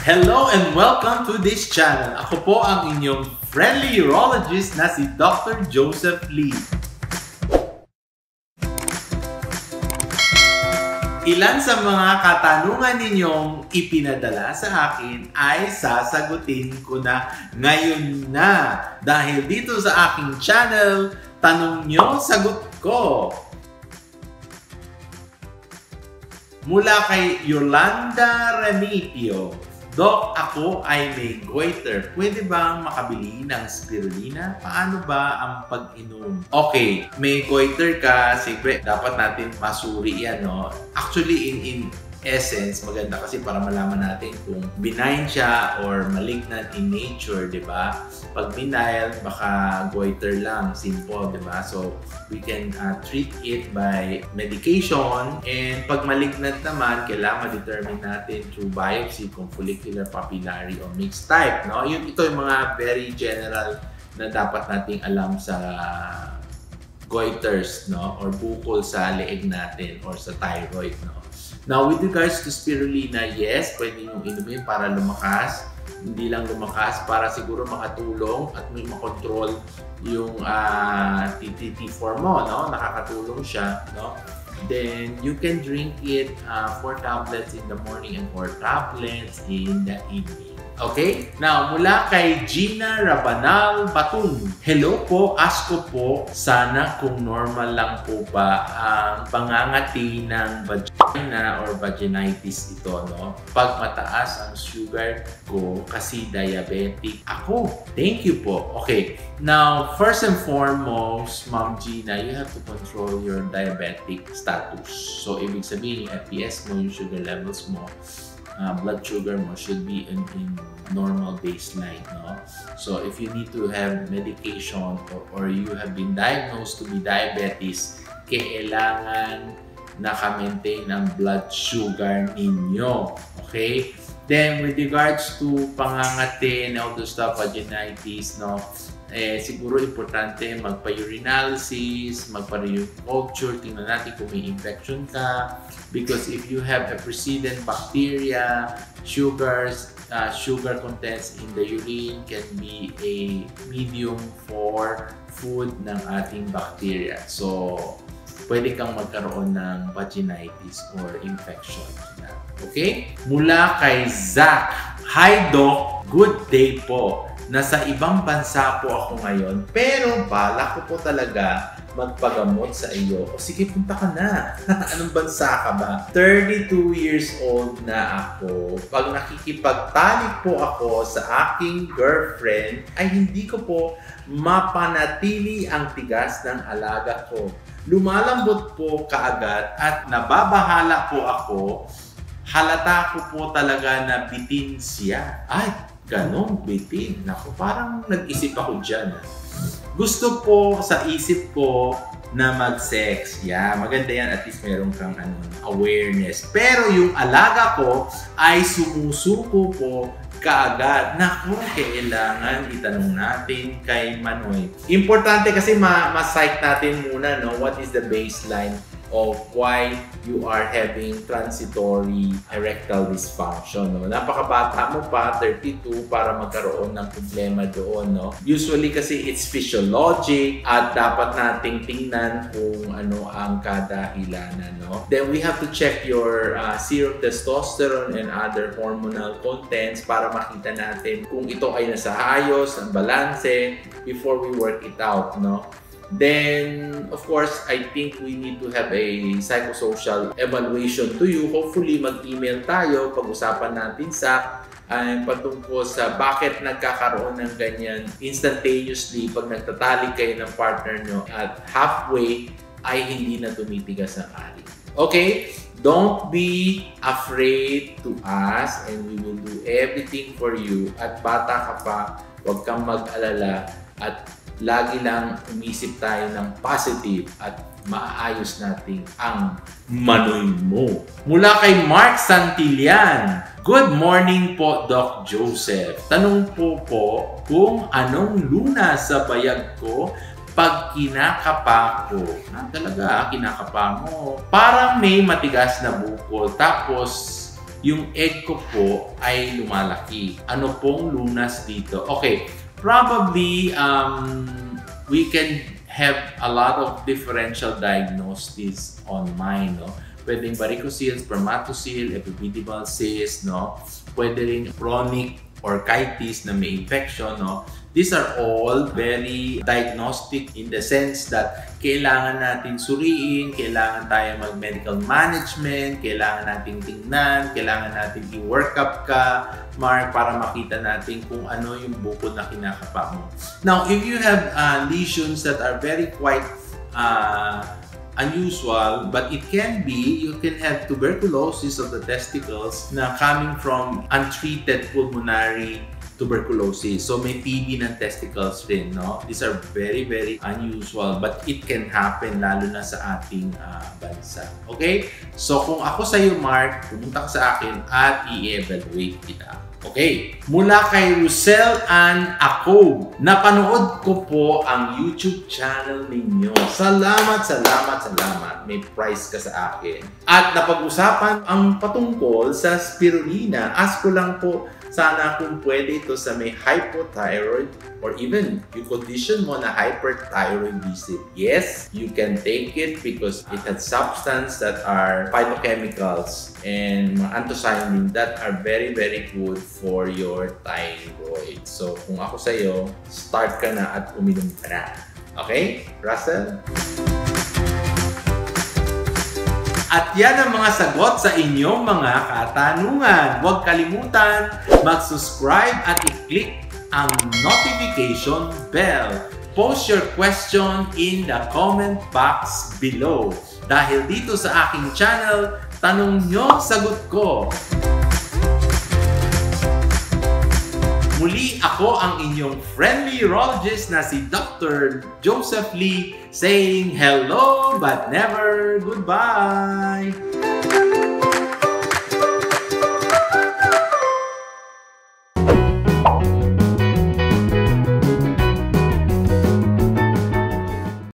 Hello and welcome to this channel. Ako po ang inyong friendly urologist na si Dr. Joseph Lee. Ilan sa mga katanungan ninyong ipinadala sa akin ay sasagutin ko na ngayon na. Dahil dito sa aking channel, tanong nyo, sagot ko. Mula kay Yolanda Remipio. Doc, ako ay may goiter. Pwede bang makabili ng spirulina? Paano ba ang pag-inom? Okay, may goiter ka, siyempre, dapat natin masuri yan, no? Actually, in essence, maganda kasi para malaman natin kung benign siya or malignant in nature, di ba? Pag benign, baka goiter lang, simple, di ba? So, we can treat it by medication. And pag malignant naman, kailangan ma-determine natin through biopsy kung follicular, papillary, o mixed type, no? Ito yung mga very general na dapat nating alam sa goiters, no? Or bukol sa leeg natin or sa thyroid, no? Now, with regards to spirulina, yes, pwede nyo inumin para lumakas. Hindi lang lumakas, para siguro makatulong at may makontrol yung TTT4 mo, no? Nakakatulong siya, no? Then, you can drink it 4 tablets in the morning and 4 tablets in the evening. Okay? Now, mula kay Gina Rabanal Batun. Hello po, ask ko po, sana kung normal lang po ba ang pangangati ng vagina or vaginitis ito, no? Pag mataas ang sugar ko kasi diabetic ako. Thank you po. Okay. Now, first and foremost, Ma'am Gina, you have to control your diabetic status. So, ibig sabihin, yung FPS mo, yung sugar levels mo, blood sugar mo should be in normal baseline, no? So if you need to have medication or you have been diagnosed to be diabetes, kailangan naka-maintain ang blood sugar ninyo. Okay? Then with regards to pangangati and all those stuff, vaginitis, no? Siguro importante magpa-urinalysis, magpa-urine culture, tingnan natin kung may infection ka. Because if you have a precedent bacteria, sugars, sugar contents in the urine can be a medium for food ng ating bacteria. So, pwede kang magkaroon ng vaginitis or infection. Okay? Mula kay Zach. Hi Doc, good day po. Nasa ibang bansa po ako ngayon, pero balak ko po talaga magpagamot sa iyo. O sige, punta ka na. Anong bansa ka ba? 32 years old na ako. Pag nakikipagtalik po ako sa aking girlfriend, ay hindi ko po mapanatili ang tigas ng alaga ko. Lumalambot po kaagad at nababahala po ako. Halata ko po talaga na bitin siya. Ay, ganon, bitin. Naku, parang nag-isip ako dyan. Gusto po sa isip ko na mag-sex. Yeah, maganda yan. At least meron kang awareness. Pero yung alaga ko ay sumusuko po kaagad. Naku, kailangan itanong natin kay Manoy. Importante kasi ma-psych natin muna, no? What is the baseline of why you are having transitory erectile dysfunction, no? Napakabata mo pa, 32, para magkaroon ng problema doon, no? Usually kasi it's physiologic at dapat nating tingnan kung ano ang kadahilanan, no? Then we have to check your serum testosterone and other hormonal contents para makita natin kung ito ay nasa ayos, ang balanse, before we work it out, no? Then, of course, I think we need to have a psychosocial evaluation to you. Hopefully, mag-email tayo, pag-usapan natin sa patungkol sa bakit nagkakaroon ng ganyan instantaneously pag nagtatalik kayo ng partner nyo at halfway ay hindi na tumitigas ang ari. Okay? Don't be afraid to ask and we will do everything for you. At bata ka pa, huwag kang mag-alala at lagi lang umisip tayo ng positive at maayos natin ang Manoy mo. Mula kay Mark Santillan. Good morning po, Doc Joseph. Tanong po kung anong lunas sa bayag ko pag kinakapa ko. Talaga, kinakapa mo. Parang may matigas na bukol. Tapos yung egg ko po ay lumalaki. Ano pong lunas dito? Okay, probably we can have a lot of differential diagnosis on mine, no? Pwedeng varicocele, spermatocele, epipedimal cyst, no? Pwede rin chronic orchitis na may infection, no? These are all very diagnostic in the sense that kailangan natin suriin, kailangan tayo mag-medical management, kailangan natin tingnan, kailangan natin i-work up ka, Mark, para makita natin kung ano yung bukol na kinakapa mo. Now, if you have lesions that are very quite unusual, but it can be, you can have tuberculosis of the testicles na coming from untreated pulmonary tuberculosis. So may TB ng testicles rin, no? These are very, very unusual, but it can happen lalo na sa ating bansa. Okay? So kung ako sa iyo, Mark, pumunta ka sa akin at i-evaluate kita. Okay, mula kay Rusel Ann Acob, napanood ko po ang YouTube channel ninyo. Salamat, salamat, salamat. May prize ka sa akin. At napag-usapan ang patungkol sa spirulina. Ask ko lang po sana kung pwede ito sa may hypothyroid or even yung condition mo na hyperthyroidism. Yes, you can take it because it has substances that are phytochemicals and anthocyanin that are very, very good for your thyroid. So, kung ako sa'yo, start ka na at uminom ka na. Okay, Russell? At yan ang mga sagot sa inyong mga katanungan. Huwag kalimutan mag-subscribe at i-click ang notification bell. Post your question in the comment box below. Dahil dito sa aking channel, tanong nyo, sagot ko. Muli ako ang inyong friendly urologist na si Dr. Joseph Lee saying hello but never goodbye!